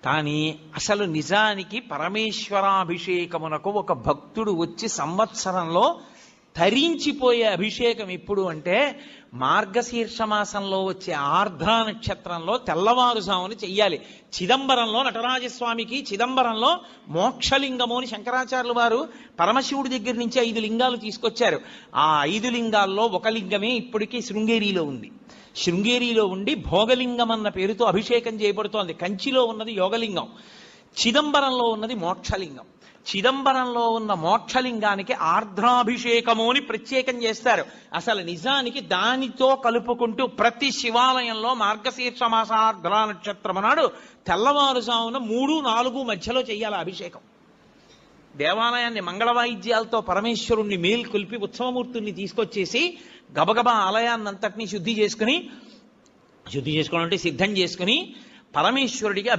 కానీ అసలు నిజానికి పరమేశ్వరాభిషేకమునకు ఒక భక్తుడు వచ్చి సంవత్సరంలో తరించిపోయే అభిషేకం ఎప్పుడు అంటే మార్గశీర్ష మాసంలో వచ్చే ఆర్ద్రా నక్షత్రంలో తెల్లవారుజామున చెయ్యాలి. చిదంబరంలో నటరాజస్వామికి చిదంబరంలో మోక్షలింగము అని శంకరాచార్యులు వారు పరమశివుడి దగ్గర నుంచి 5 లింగాలు తీసుకొచ్చారు. ఆ 5 లింగాల్లో ఒక లింగమే ఇప్పటికీ శృంగేరిలో ఉంది. శృంగేరిలో ఉండి భోగలింగం అన్న పేరుతో అభిషేకం చేయబడుతోంది. కంచిలో ఉన్నది యోగలింగం, చిదంబరంలో ఉన్నది మోక్షలింగం. చిదంబరంలో ఉన్న మోక్షలింగానికి ఆర్ద్రాభిషేకము అని ప్రత్యేకం చేస్తారు. అసలు నిజానికి దానితో కలుపుకుంటూ ప్రతి శివాలయంలో మార్గశీర్ష మాస ఆర్ద్రా నక్షత్రం నాడు తెల్లవారుజామున 3-4 మధ్యలో చెయ్యాలి అభిషేకం. దేవాలయాన్ని మంగళవాయిద్యాలతో పరమేశ్వరుణ్ణి మేల్కొల్పి ఉత్సవమూర్తుల్ని తీసుకొచ్చేసి గబగబా ఆలయాన్నంతటినీ శుద్ధి చేసుకోవడం అంటే సిద్ధం చేసుకుని పరమేశ్వరుడికి